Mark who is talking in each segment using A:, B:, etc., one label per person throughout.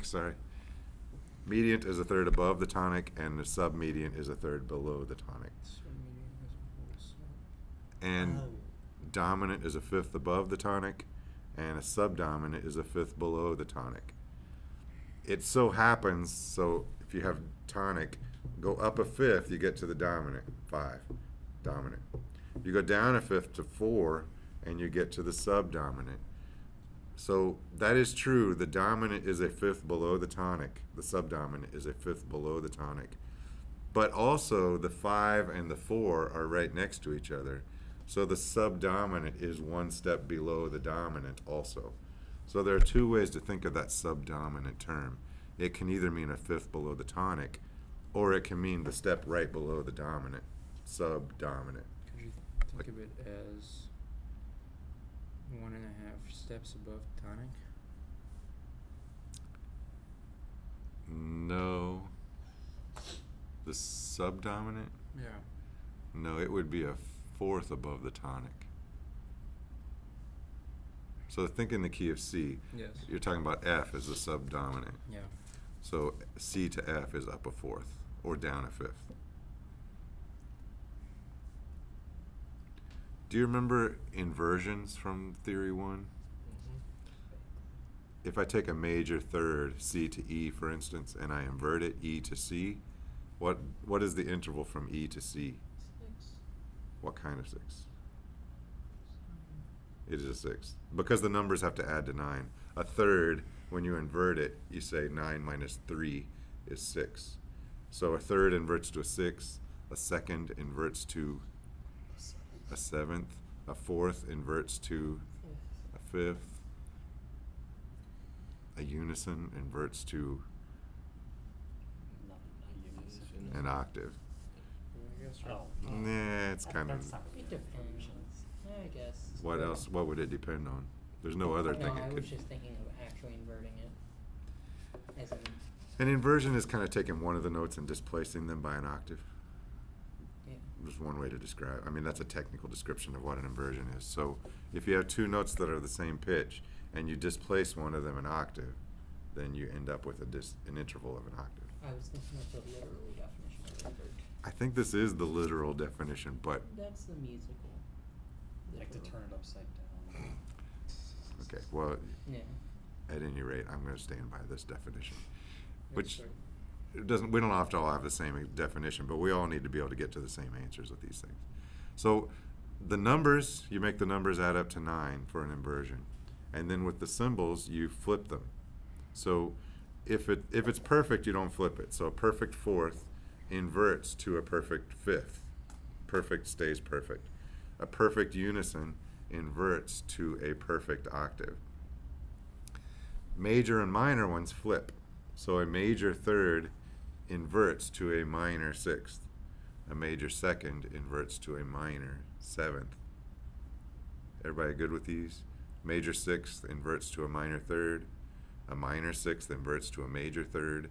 A: tonic, sorry. Mediant is a third above the tonic, and the submediant is a third below the tonic. And dominant is a fifth above the tonic, and a subdominant is a fifth below the tonic. It so happens, so if you have tonic, go up a fifth, you get to the dominant, 5, dominant. You go down a fifth to 4, and you get to the subdominant. So that is true. The dominant is a fifth below the tonic. The subdominant is a fifth below the tonic. But also the 5 and the 4 are right next to each other. So the subdominant is one step below the dominant also. So there are two ways to think of that subdominant term. It can either mean a fifth below the tonic, or it can mean the step right below the dominant, subdominant.
B: Could you think of it as 1.5 steps above tonic?
A: No. The subdominant?
B: Yeah.
A: No, it would be a fourth above the tonic. So think in the key of C.
B: Yes.
A: You're talking about F as the subdominant.
B: Yeah.
A: So C to F is up a fourth or down a fifth. Do you remember inversions from Theory 1? If I take a major third, C to E, for instance, and I invert it, E to C, what is the interval from E to C?
C: 6.
A: What kind of 6? It is a 6. Because the numbers have to add to 9. A third, when you invert it, you say 9 minus 3 is 6. So a third inverts to a 6, a second inverts to a seventh, a fourth inverts to a fifth, a unison inverts to an octave. Nah, it's kind of.
C: It depends. I guess.
A: What else? What would it depend on? There's no other thing
C: No, I
A: it
C: was
A: could.
C: just thinking of actually inverting it. As in,
A: An inversion is kind of taking one of the notes and displacing them by an octave.
C: yeah.
A: There's one way to describe. I mean, that's a technical description of what an inversion is. So if you have two notes that are the same pitch and you displace one of them an octave, then you end up with an interval of an octave.
C: I was thinking of the literal definition of invert.
A: I think this is the literal definition, but
C: That's the musical.
D: Like to turn it upside down.
A: okay. Well,
C: Yeah.
A: at any rate, I'm going to stand by this definition, which
B: Sorry.
A: it doesn't. We don't have to all have the same definition, but we all need to be able to get to the same answers with these things. So the numbers, you make the numbers add up to 9 for an inversion, and then with the symbols, you flip them. So if it's perfect, you don't flip it. So a perfect fourth inverts to a perfect fifth. Perfect stays perfect. A perfect unison inverts to a perfect octave. Major and minor ones flip. So a major third inverts to a minor sixth. A major second inverts to a minor seventh. Everybody good with these? Major sixth inverts to a minor third. A minor sixth inverts to a major third.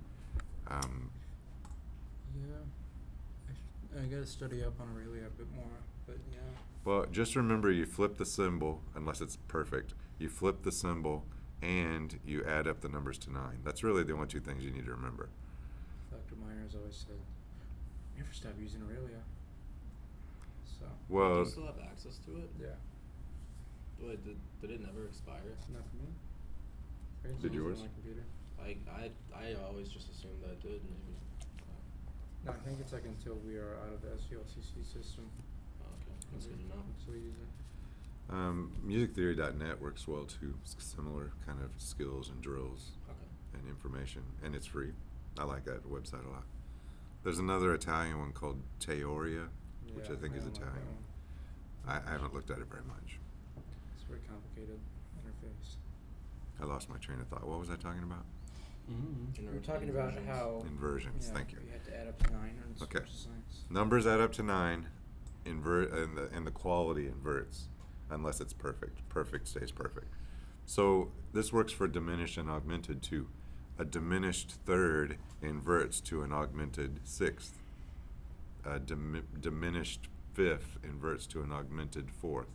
B: Yeah. I gotta study up on Aurelia a bit more, but yeah.
A: Well, just remember you flip the symbol, unless it's perfect. You flip the symbol and you add up the numbers to 9. That's really the only two things you need to remember.
B: Dr. Myers always said, never stop using Aurelia. So.
D: Do
A: Well,
D: you still have access to it?
B: Yeah.
D: Wait, did it never expire?
B: Not for me.
A: Did yours?
B: On my computer.
D: I always just assumed that it did. Maybe.
B: No, I think it's like until we are out of the SGLCC system.
D: Oh, okay, that's good to know.
B: So we use it.
A: musictheory.net works well too. Similar kind of skills and drills
D: Okay.
A: and information, and it's free. I like that website a lot. There's another Italian one called Teoria, which I think is
B: don't like that
A: Italian.
B: one.
A: I haven't looked at it very much.
B: It's a very complicated interface.
A: I lost my train of thought. What was I talking about?
D: Mm-hmm.
C: We were talking about how.
A: Inversions.
B: Yeah,
A: Thank you.
B: You have to add up to 9 on
A: Okay.
B: social science.
A: Numbers add up to 9, and the quality inverts, unless it's perfect. Perfect stays perfect. So this works for diminished and augmented too. A diminished third inverts to an augmented sixth. A diminished fifth inverts to an augmented fourth.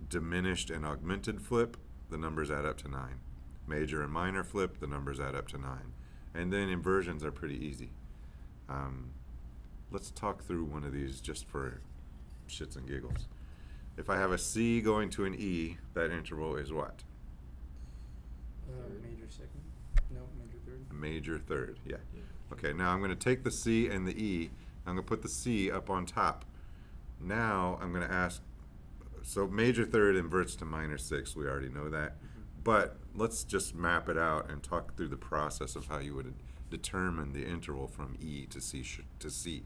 A: Diminished and augmented flip, the numbers add up to 9. Major and minor flip, the numbers add up to 9. And then inversions are pretty easy. Let's talk through one of these just for shits and giggles. If I have a C going to an E, that interval is what?
B: Major second. No, major third.
A: A major third, yeah.
D: Yeah.
A: Okay, now I'm going to take the C and the E. I'm going to put the C up on top. Now I'm going to ask, so major third inverts to minor 6. We already know that. But let's just map it out and talk through the process of how you would determine the interval from E to C.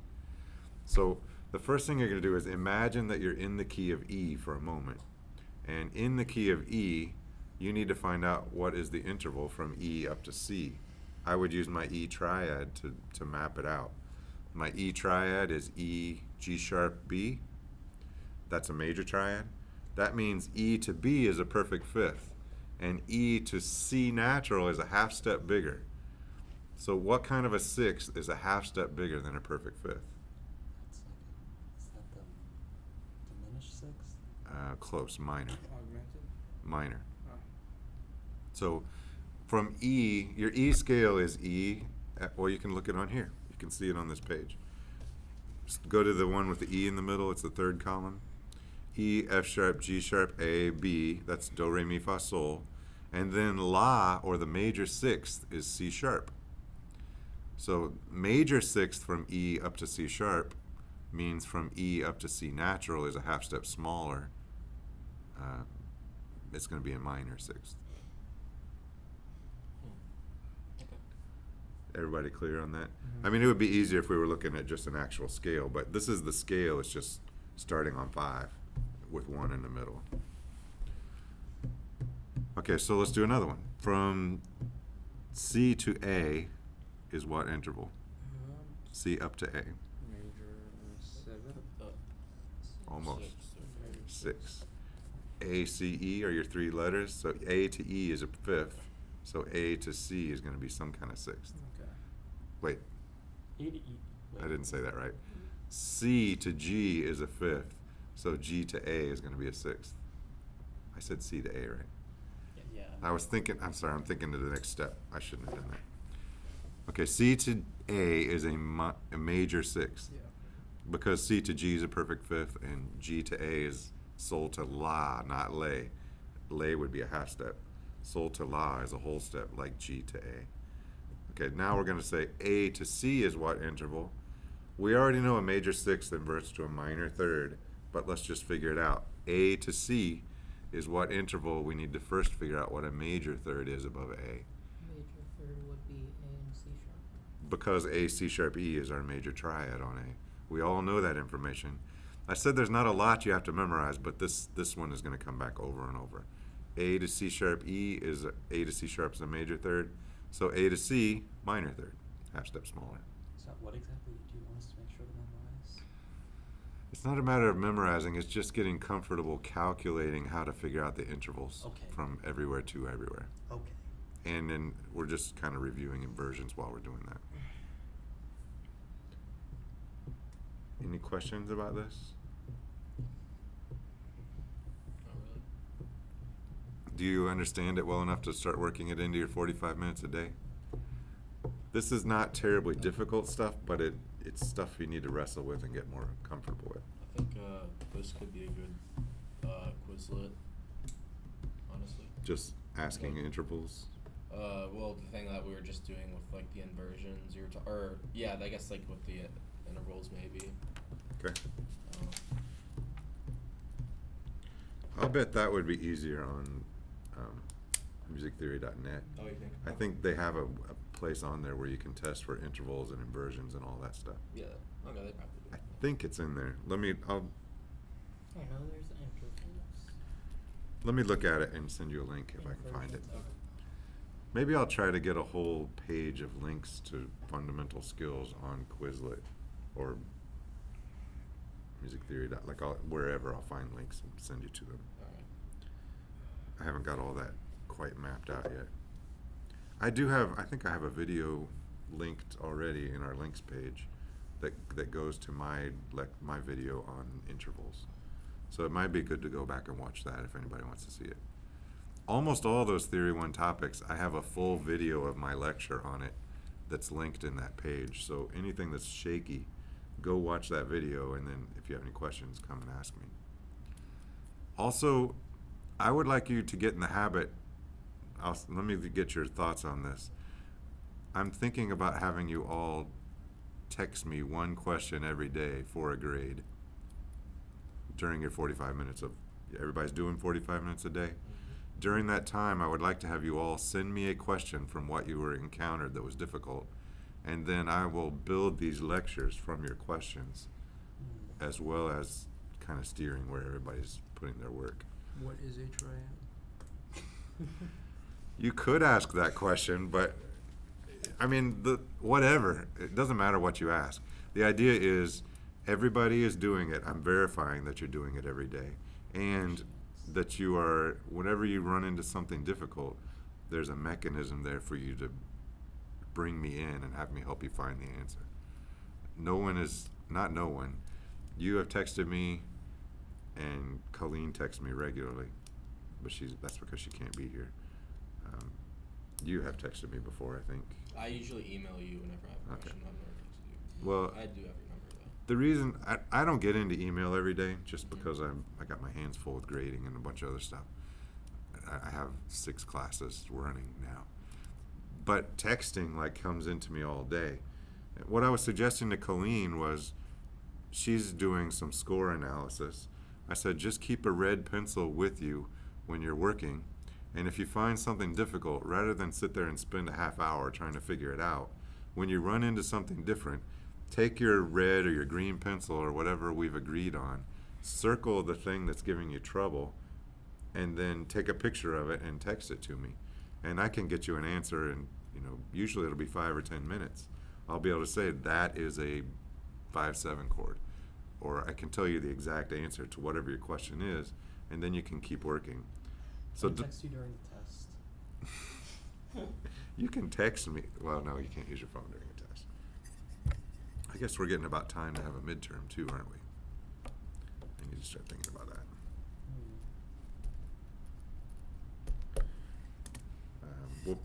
A: So the first thing you're going to do is imagine that you're in the key of E for a moment. And in the key of E, you need to find out what is the interval from E up to C. I would use my E triad to map it out. My E triad is E, G sharp, B. That's a major triad. That means E to B is a perfect fifth. And E to C natural is a half step bigger. So what kind of a sixth is a half step bigger than a perfect fifth?
E: Is that the diminished sixth?
A: Close, minor.
B: Augmented.
A: Minor.
B: Oh.
A: So from E, your E scale is E, well, you can look it on here. You can see it on this page. Just go to the one with the E in the middle, it's the third column. E, F sharp, G sharp, A, B, that's do, re, mi, fa, sol. And then La, or the major sixth, is C sharp. So major sixth from E up to C sharp means from E up to C natural is a half step smaller. It's going to be a minor sixth.
D: Okay.
A: Everybody clear on that? I mean, it would be easier if we were looking at just an actual scale, but this is the scale. It's just starting on 5 with 1 in the middle. Okay, so let's do another one. From C to A is what interval? C up to A.
B: Major 7.
A: Almost.
B: Major
A: 6. A, C, E are your 3 letters. So A to E is a fifth. So A to C is going to be some kind of sixth.
B: Okay.
A: Wait,
E: E to E.
A: I didn't say that right. C to G is a fifth. So G to A is going to be a sixth. I said C to A, right?
E: Yeah.
A: I was thinking, I'm sorry, I'm thinking to the next step. I shouldn't have done that. Okay, C to A is a major sixth.
B: Yeah.
A: Because C to G is a perfect fifth, and G to A is sol to La, not lay. Lay would be a half step. Sol to La is a whole step, like G to A. Okay, now we're going to say A to C is what interval? We already know a major sixth inverts to a minor third, but let's just figure it out. A to C is what interval? We need to first figure out what a major third is above A.
C: Major third would be A and C sharp.
A: Because A, C sharp, E is our major triad on A. We all know that information. I said there's not a lot you have to memorize, but this one is going to come back over and over. A to C sharp, E is A to C sharp is a major third. So A to C, minor third, half step smaller.
E: So what exactly do you want us to make sure to memorize?
A: It's not a matter of memorizing, it's just getting comfortable calculating how to figure out the intervals
E: Okay.
A: from everywhere to everywhere.
E: Okay.
A: And then we're just kind of reviewing inversions while we're doing that. Any questions about this?
D: Not really.
A: Do you understand it well enough to start working it into your 45 minutes a day? This is not terribly difficult stuff, but it's stuff you need to wrestle with and get more comfortable with.
D: I think this could be a good Quizlet, honestly.
A: Just asking intervals.
D: Well, the thing that we were just doing with like the inversions, or yeah, I guess like with the intervals maybe.
A: Okay.
D: Um,
A: I'll bet that would be easier on musictheory.net.
D: Oh, you think?
A: I think they have a place on there where you can test for intervals and inversions and all that stuff.
D: Yeah. Okay, they probably do.
A: I think it's in there.
C: I know there's intervals.
A: Let me look at it and send you a link if I can find it.
C: Inversions.
D: Okay.
A: Maybe I'll try to get a whole page of links to fundamental skills on Quizlet or Music Theory. Like wherever I'll find links and send you to them.
D: All right.
A: I haven't got all that quite mapped out yet. I think I have a video linked already in our links page that goes to my video on intervals. So it might be good to go back and watch that if anybody wants to see it. almost all those Theory 1 topics, I have a full video of my lecture on it that's linked in that page. So anything that's shaky, go watch that video, and then if you have any questions, come and ask me. Also, I would like you to get in the habit, let me get your thoughts on this. I'm thinking about having you all text me one question every day for a grade during your 45 minutes of, everybody's doing 45 minutes a day? During that time, I would like to have you all send me a question from what you were encountered that was difficult, and then I will build these lectures from your questions, as well as kind of steering where everybody's putting their work.
B: What is a triad?
A: You could ask that question, but I mean, whatever. It doesn't matter what you ask. The idea is everybody is doing it. I'm verifying that you're doing it every day, and that you are, whenever you run into something difficult, there's a mechanism there for you to bring me in and have me help you find the answer. Not no one. You have texted me, and Colleen texts me regularly, but that's because she can't be here. You have texted me before, I think.
D: I usually email you whenever I have a
A: Okay.
D: question. I've never texted you.
A: Well,
D: I do have your number though.
A: the reason I don't get into email every day, just because I got my hands full with grading and a bunch of other stuff. I have 6 classes running now, but texting comes into me all day. What I was suggesting to Colleen was, she's doing some score analysis. I said, just keep a red pencil with you when you're working, and if you find something difficult, rather than sit there and spend a half hour trying to figure it out, when you run into something different, take your red or your green pencil or whatever we've agreed on, circle the thing that's giving you trouble, and then take a picture of it and text it to me. And I can get you an answer in, usually it'll be 5 or 10 minutes. I'll be able to say that is a 5/7 chord, or I can tell you the exact answer to whatever your question is, and then you can keep working. So
E: Can I text you during the test?
A: you can text me. Well, no, you can't use your phone during a test. I guess we're getting about time to have a midterm too, aren't we? I need to start thinking about that.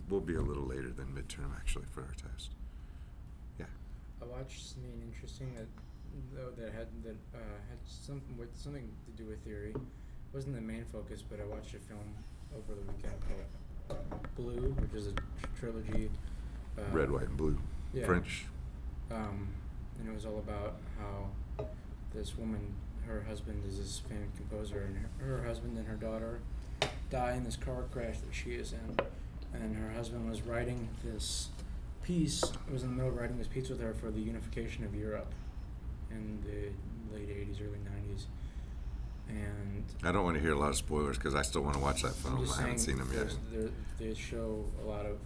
A: We'll be a little later than midterm actually for our test. Yeah.
B: I watched something interesting that had something to do with theory. It wasn't the main focus, but I watched a film over the weekend called Blue, which is a trilogy.
A: Red, white, and blue.
B: Yeah.
A: French.
B: And it was all about how this woman, her husband is this famous composer, and her husband and her daughter die in this car crash that she is in. And her husband was writing this piece, was in the middle of writing this piece with her for the unification of Europe in the late 80s, early 90s. And
A: I don't want to hear a lot of spoilers because I still want to watch that
B: I'm
A: film.
B: just
A: I haven't
B: saying
A: seen them yet.
B: they show a lot of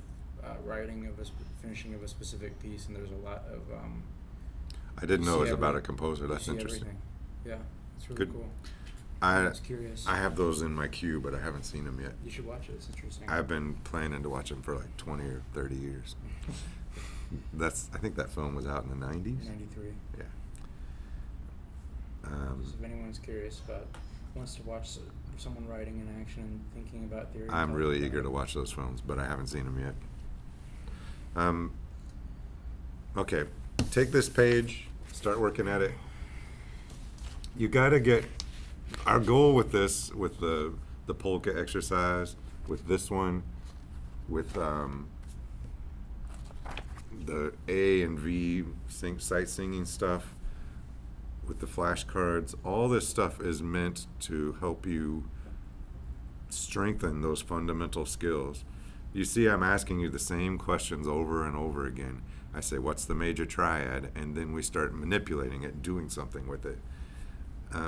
B: writing of finishing of a specific piece, and there's a lot of
A: I didn't know it was
B: see
A: about a
B: every-
A: composer.
B: you
A: That's
B: see
A: interesting.
B: everything. Yeah, it's really
A: Good.
B: cool.
A: I
B: was curious.
A: I have those in my queue, but I haven't seen them yet.
B: You should watch it. It's interesting.
A: I've been planning to watch them for like 20 or 30 years. I think that film was out in the 90s.
B: 93.
A: Yeah.
B: So if anyone's curious wants to watch someone writing in action and thinking about theory.
A: I'm
B: talk
A: really
B: about
A: eager
B: it.
A: to watch those films, but I haven't seen them yet. Okay, take this page, start working at it. You gotta get, our goal with this, with the polka exercise, with this one, with the A and V sight singing stuff, with the flashcards, all this stuff is meant to help you strengthen those fundamental skills. You see, I'm asking you the same questions over and over again. I say, what's the major triad? And then we start manipulating it, doing something with it.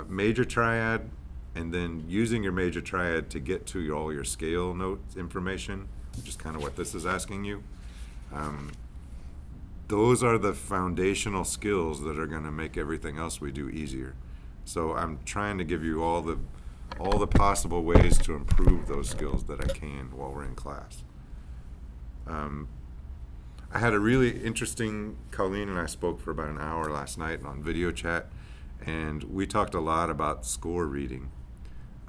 A: Major triad, and then using your major triad to get to all your scale notes information, which is kind of what this is asking you. Those are the foundational skills that are going to make everything else we do easier. So I'm trying to give you all the possible ways to improve those skills that I can while we're in class. I had a really interesting, Colleen and I spoke for about an hour last night on video chat, and we talked a lot about score reading.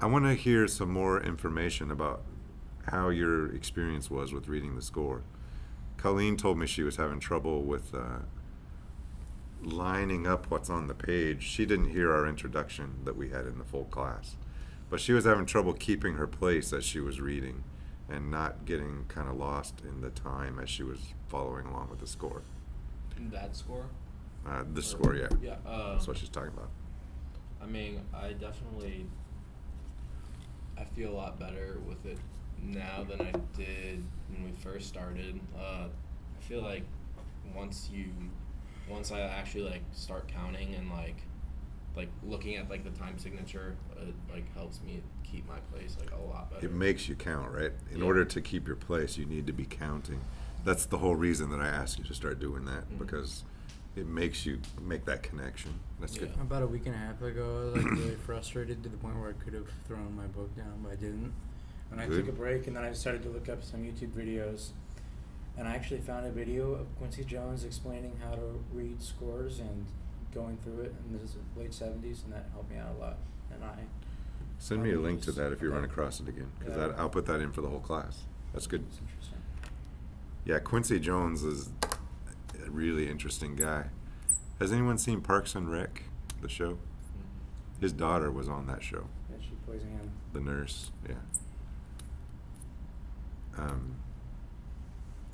A: I want to hear some more information about how your experience was with reading the score. Colleen told me she was having trouble with lining up what's on the page. She didn't hear our introduction that we had in the full class, but she was having trouble keeping her place as she was reading and not getting kind of lost in the time as she was following along with the score.
D: That score?
A: This score, yeah.
D: Yeah.
A: That's what she's talking about.
D: I mean, I feel a lot better with it now than I did when we first started. I feel like once I actually like start counting and like looking at like the time signature, it like helps me keep my place like a lot better.
A: It makes you count, right? In
D: Yeah.
A: order to keep your place, you need to be counting. That's the whole reason that I asked you to start doing that,
D: Mhm.
A: because it makes you make that connection. That's good.
D: Yeah.
B: About a week and a half ago, I was like really frustrated to the point where I could have thrown my book down, but I didn't. And I
A: Good.
B: took a break, and then I started to look up some YouTube videos, and I actually found a video of Quincy Jones explaining how to read scores and going through it, and this is late 70s, and that helped me out a lot. And
A: Send me a link to that if you run
B: Okay.
A: across it again, because
B: Yeah.
A: I'll put that in for the whole class. That's good.
B: It's interesting.
A: Yeah, Quincy Jones is a really interesting guy. Has anyone seen Parks and Rec, the show?
D: Mhm.
A: His daughter was on that show,
B: Yeah, she plays him.
A: the nurse. Yeah.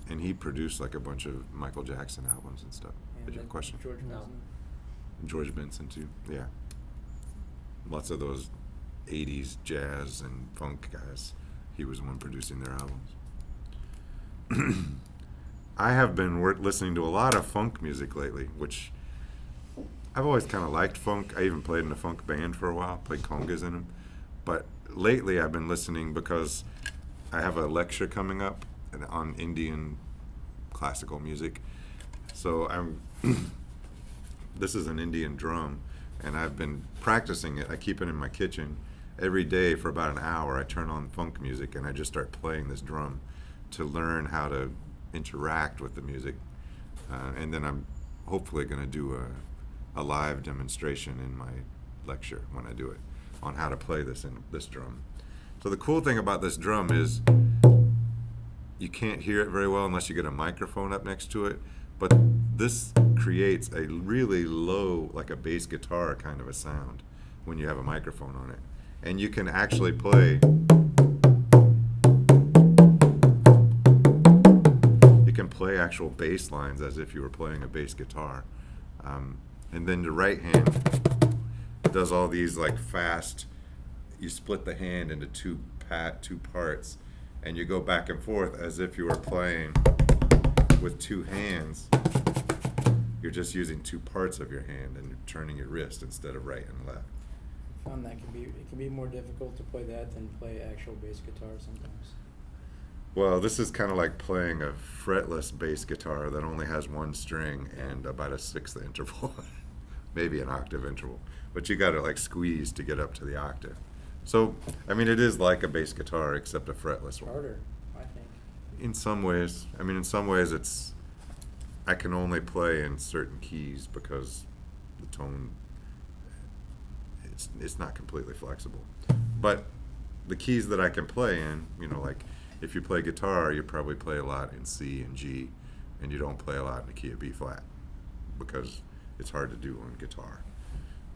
A: And he produced like a bunch of Michael Jackson albums and stuff.
B: And
A: Did you have a
B: then
A: question?
B: George
C: No.
B: Benson.
A: George Benson too. Yeah. Lots of those 80s jazz and funk guys. He was the one producing their albums. I have been listening to a lot of funk music lately, which I've always kind of liked funk. I even played in a funk band for a while, played congas in them. But lately I've been listening because I have a lecture coming up on Indian classical music. So this is an Indian drum, and I've been practicing it. I keep it in my kitchen. Every day for about an hour, I turn on funk music and I just start playing this drum to learn how to interact with the music. And then I'm hopefully going to do a live demonstration in my lecture when I do it on how to play this drum. So the cool thing about this drum is you can't hear it very well unless you get a microphone up next to it, but this creates a really low, like a bass guitar kind of a sound when you have a microphone on it. And you can actually play, you can play actual bass lines as if you were playing a bass guitar. And then the right hand does all these like fast, you split the hand into two parts, and you go back and forth as if you were playing with two hands. You're just using two parts of your hand and you're turning your wrist instead of right and left.
B: I found that it can be more difficult to play that than play actual bass guitar sometimes.
A: Well, this is kind of like playing a fretless bass guitar that only has one string and about a sixth interval, maybe an octave interval. But you got to like squeeze to get up to the octave. So, I mean, it is like a bass guitar except a fretless one.
B: Harder, I think.
A: In some ways. I mean, in some ways I can only play in certain keys because the tone, it's not completely flexible. But the keys that I can play in, you know, like if you play guitar, you probably play a lot in C and G, and you don't play a lot in the key of B flat because it's hard to do on guitar.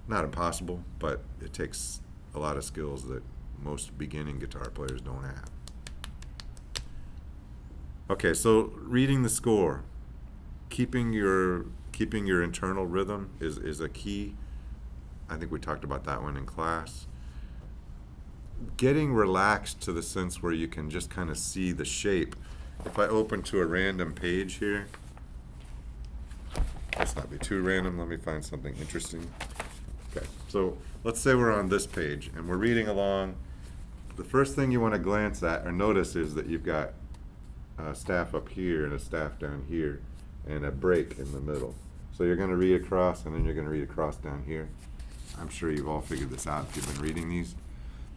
A: Not impossible, but it takes a lot of skills that most beginning guitar players don't have. Okay, so reading the score, keeping your internal rhythm is a key. I think we talked about that one in class. Getting relaxed to the sense where you can just kind of see the shape. If I open to a random page here, let's not be too random, let me find something interesting. Okay, so let's say we're on this page and we're reading along. The first thing you want to glance at or notice is that you've got a staff up here and a staff down here and a break in the middle. So you're going to read across and then you're going to read across down here. I'm sure you've all figured this out if you've been reading these.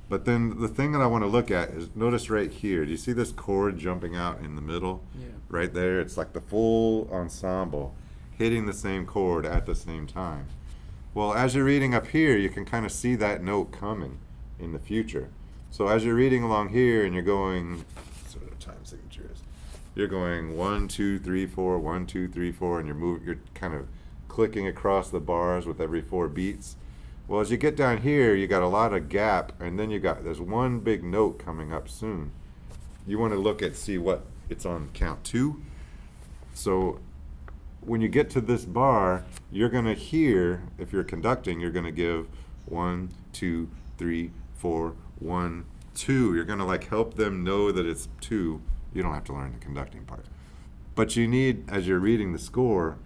A: But then the thing that I want to look at is, notice right here, do you see this chord jumping out in the middle?
B: Yeah.
A: Right there, it's like the full ensemble hitting the same chord at the same time. Well, as you're reading up here, you can kind of see that note coming in the future. So as you're reading along here and you're going time signature is. You're going 1, 2, 3, 4, 1, 2, 3, 4, and you're kind of clicking across the bars with every 4 beats. Well, as you get down here, you got a lot of gap, and then there's one big note coming up soon. You want to see what it's on count 2. So when you get to this bar, you're going to hear, if you're conducting, you're going to give 1, 2, 3, 4, 1, 2. You're going to like help them know that it's 2. You don't have to learn the conducting part. But you need, as you're reading the score,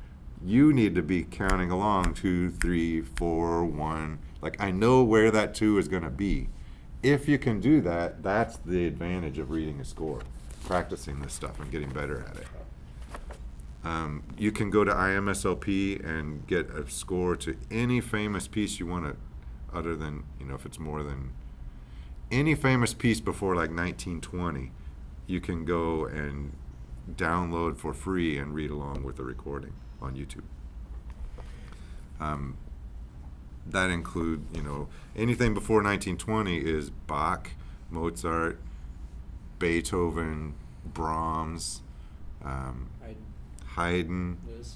A: you need to be counting along 2, 3, 4, 1. Like, I know where that 2 is going to be. If you can do that, that's the advantage of reading a score, practicing this stuff and getting better at it. You can go to IMSLP and get a score to any famous piece you want to, other than, if it's more than any famous piece before like 1920, you can go and download for free and read along with the recording on YouTube. That include, anything before 1920 is Bach, Mozart, Beethoven, Brahms, Haydn.
B: Misc.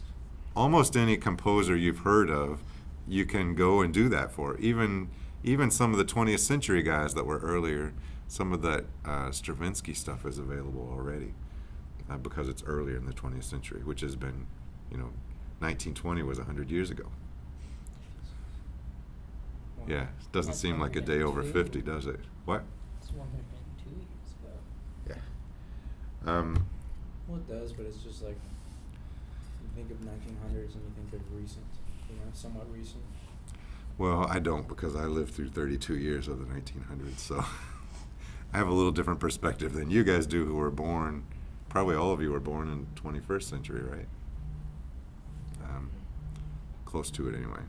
A: Almost any composer you've heard of, you can go and do that for. Even some of the 20th century guys that were earlier, some of that Stravinsky stuff is available already because it's earlier in the 20th century, which has been, 1920 was 100 years ago. Yeah, it doesn't
C: That's
A: seem like a day over 50, does it? What?
C: It's 102 years ago.
A: Yeah.
B: Well, it does, but it's just like you think of 1900s and you think of recent, somewhat recent.
A: Well, I don't, because I lived through 32 years of the 1900s, so I have a little different perspective than you guys do, who were born, probably all of you were born in 21st century, right? Close to it anyway.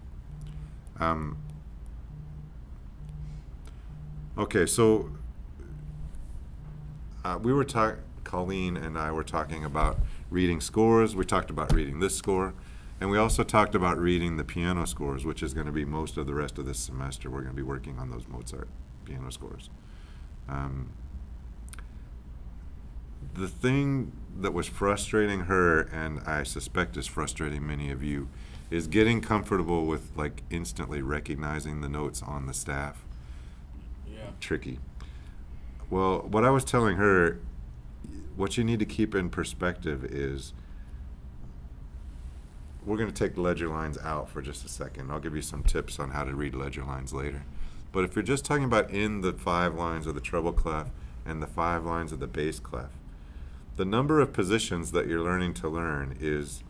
A: Okay, so Colleen and I were talking about reading scores. We talked about reading this score, and we also talked about reading the piano scores, which is going to be most of the rest of this semester. We're going to be working on those Mozart piano scores. The thing that was frustrating her, and I suspect is frustrating many of you, is getting comfortable with like instantly recognizing the notes on the staff.
D: Yeah.
A: Tricky. Well, what I was telling her, what you need to keep in perspective is, we're going to take ledger lines out for just a second. I'll give you some tips on how to read ledger lines later. But if you're just talking about in the 5 lines of the treble clef and the 5 lines of the bass clef, the number of positions that you're learning to learn it's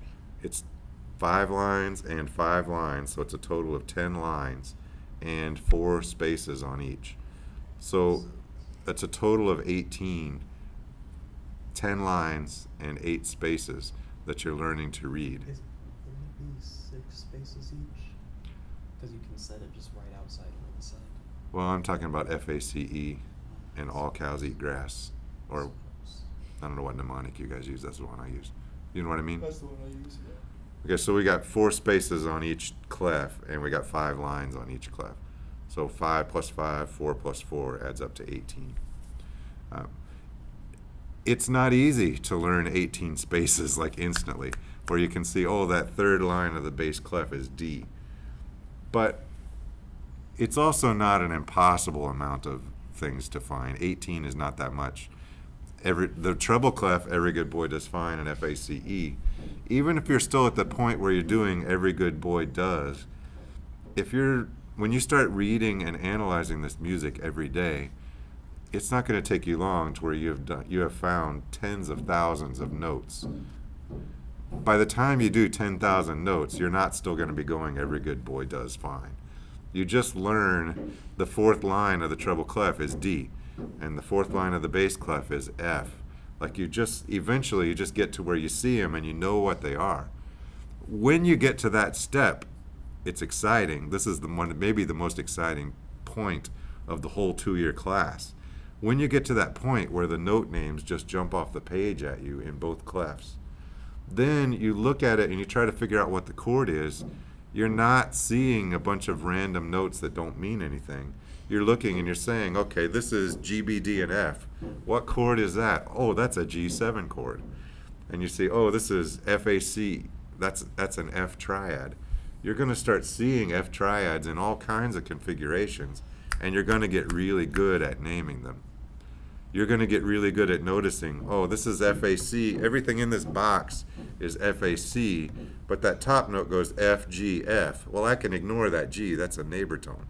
A: 5 lines and 5 lines, so it's a total of 10 lines and 4 spaces on each. So that's a total of 18, 10 lines and 8 spaces that you're learning to read.
E: Wouldn't it be 6 spaces each? Because you can set it just right outside and inside.
A: Well, I'm talking about FACE and all cows eat grass, or I don't know what mnemonic you guys use. That's the one I use. You know what I mean?
E: That's the one I use, yeah.
A: Okay, so we got 4 spaces on each clef, and we got 5 lines on each clef. So 5 plus 5, 4 plus 4 adds up to 18. It's not easy to learn 18 spaces like instantly, where you can see, oh, that 3rd line of the bass clef is D. But it's also not an impossible amount of things to find. 18 is not that much. The treble clef, Every Good Boy Does Fine, and FACE, even if you're still at the point where you're doing Every Good Boy Does, when you start reading and analyzing this music every day, it's not going to take you long to where you have found tens of thousands of notes. By the time you do 10,000 notes, you're not still going to be going Every Good Boy Does Fine. You just learn the 4th line of the treble clef is D, and the 4th line of the bass clef is F. Like eventually you just get to where you see them and you know what they are. When you get to that step, it's exciting. This is maybe the most exciting point of the whole 2-year class. When you get to that point where the note names just jump off the page at you in both clefs, then you look at it and you try to figure out what the chord is. You're not seeing a bunch of random notes that don't mean anything. You're looking and you're saying, okay, this is G, B, D, and F. What chord is that? Oh, that's a G7 chord. And you see, oh, this is FAC. That's an F triad. You're going to start seeing F triads in all kinds of configurations, and you're going to get really good at naming them. You're going to get really good at noticing, oh, this is FAC. Everything in this box is FAC, but that top note goes F, G, F. Well, I can ignore that G. That's a neighbor tone.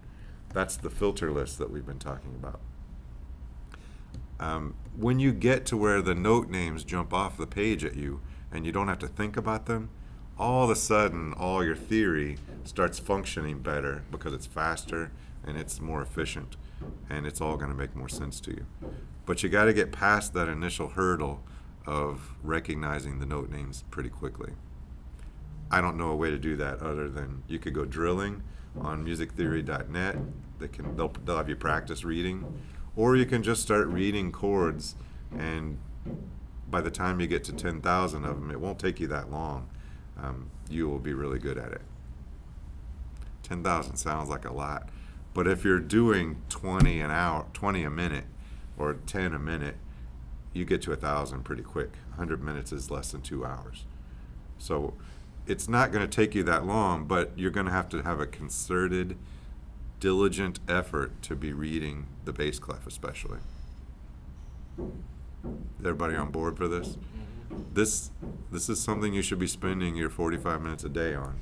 A: That's the filter list that we've been talking about. When you get to where the note names jump off the page at you and you don't have to think about them, all of a sudden, all your theory starts functioning better because it's faster and it's more efficient, and it's all going to make more sense to you. But you got to get past that initial hurdle of recognizing the note names pretty quickly. I don't know a way to do that other than you could go drilling on musictheory.net. They'll have you practice reading, or you can just start reading chords, and by the time you get to 10,000 of them, it won't take you that long. You will be really good at it. 10,000 sounds like a lot, but if you're doing 20 an hour, 20 a minute, or 10 a minute, you get to 1,000 pretty quick. 100 minutes is less than 2 hours. So it's not going to take you that long, but you're going to have a concerted, diligent effort to be reading the bass clef especially. Everybody on board for this? This is something you should be spending your 45 minutes a day on.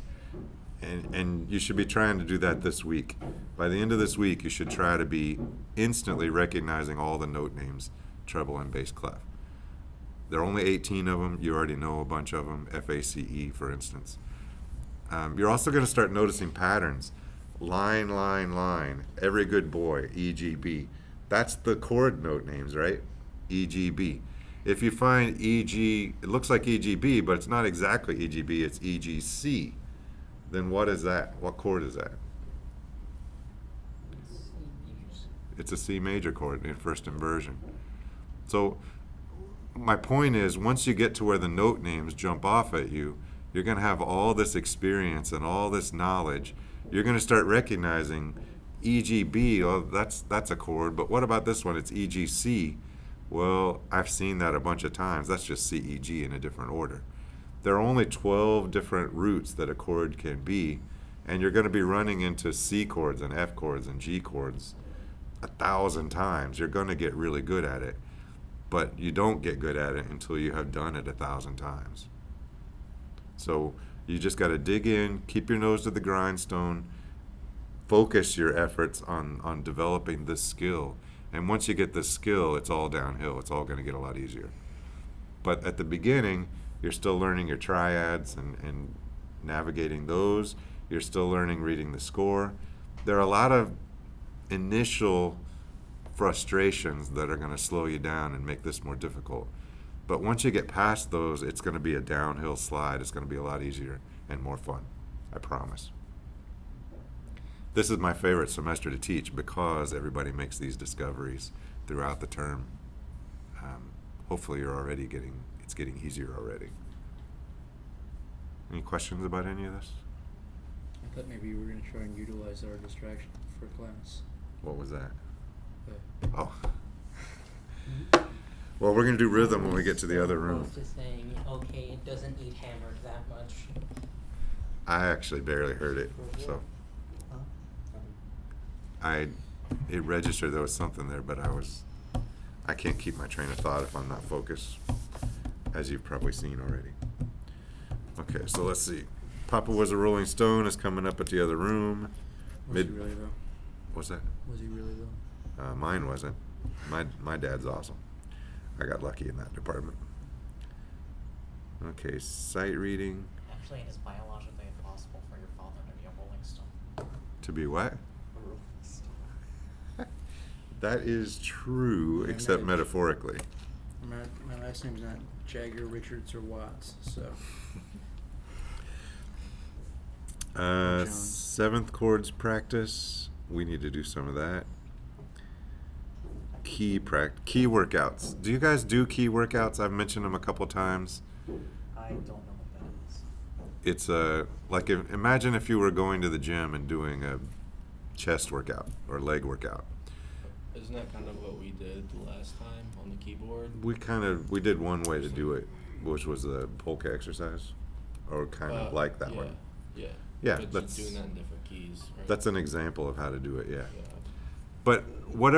A: And you should be trying to do that this week. By the end of this week, you should try to be instantly recognizing all the note names, treble and bass clef. There are only 18 of them. You already know a bunch of them, FACE, for instance. You're also going to start noticing patterns. Line, line, line. Every good boy, EGB. That's the chord note names, right? EGB. If you find EG, it looks like EGB, but it's not exactly EGB, it's EGC. Then what is that? What chord is that? It's a C major chord in first inversion. So my point is, once you get to where the note names jump off at you, you're going to have all this experience and all this knowledge. You're going to start recognizing EGB, oh, that's a chord, but what about this one? It's EGC. Well, I've seen that a bunch of times. That's just CEG in a different order. There are only 12 different roots that a chord can be, and you're going to be running into C chords and F chords and G chords 1,000 times. You're going to get really good at it, but you don't get good at it until you have done it 1,000 times. So you just got to dig in, keep your nose to the grindstone, focus your efforts on developing this skill. And once you get this skill, it's all downhill. It's all going to get a lot easier. But at the beginning, you're still learning your triads and navigating those. You're still learning reading the score. There are a lot of initial frustrations that are going to slow you down and make this more difficult. But once you get past those, it's going to be a downhill slide. It's going to be a lot easier and more fun, I promise. This is my favorite semester to teach because everybody makes these discoveries throughout the term. Hopefully it's getting easier already. Any questions about any of this?
B: I thought maybe you were going to try and utilize our distraction for class.
A: What was that?
B: But
A: Oh. Well, we're going to do rhythm when we get to the other room.
C: I was just saying, okay, it doesn't need hammered that much.
A: I actually barely heard it, so it registered there was something there, but I can't keep my train of thought if I'm not focused, as you've probably seen already. Okay, so let's see. Papa Was a Rolling Stone is coming up at the other room.
B: was he really though?
A: What's that?
B: Was he really though?
A: Mine wasn't. My dad's awesome. I got lucky in that department. Okay, sight reading.
C: Actually, it is biologically impossible for your father to be a Rolling Stone.
A: To be what?
E: A Rolling Stone.
A: That is true,
B: Yeah,
A: except
B: no.
A: metaphorically.
B: My last name's not Jagger, Richards, or Watts, so. John.
A: Seventh chords practice. We need to do some of that. Key workouts. Do you guys do key workouts? I've mentioned them a couple times.
E: I don't know what that is.
A: it's a, like, imagine if you were going to the gym and doing a chest workout or leg workout.
D: Isn't that kind of what we did the last time on the keyboard?
A: We did one way to do it, which was the polka exercise, or kind of like that
D: yeah,
A: one.
D: Yeah.
A: Yeah,
D: But
A: that's
D: doing that in different keys, right?
A: that's an example of how to do it. Yeah,
D: Yeah.
A: but whatever.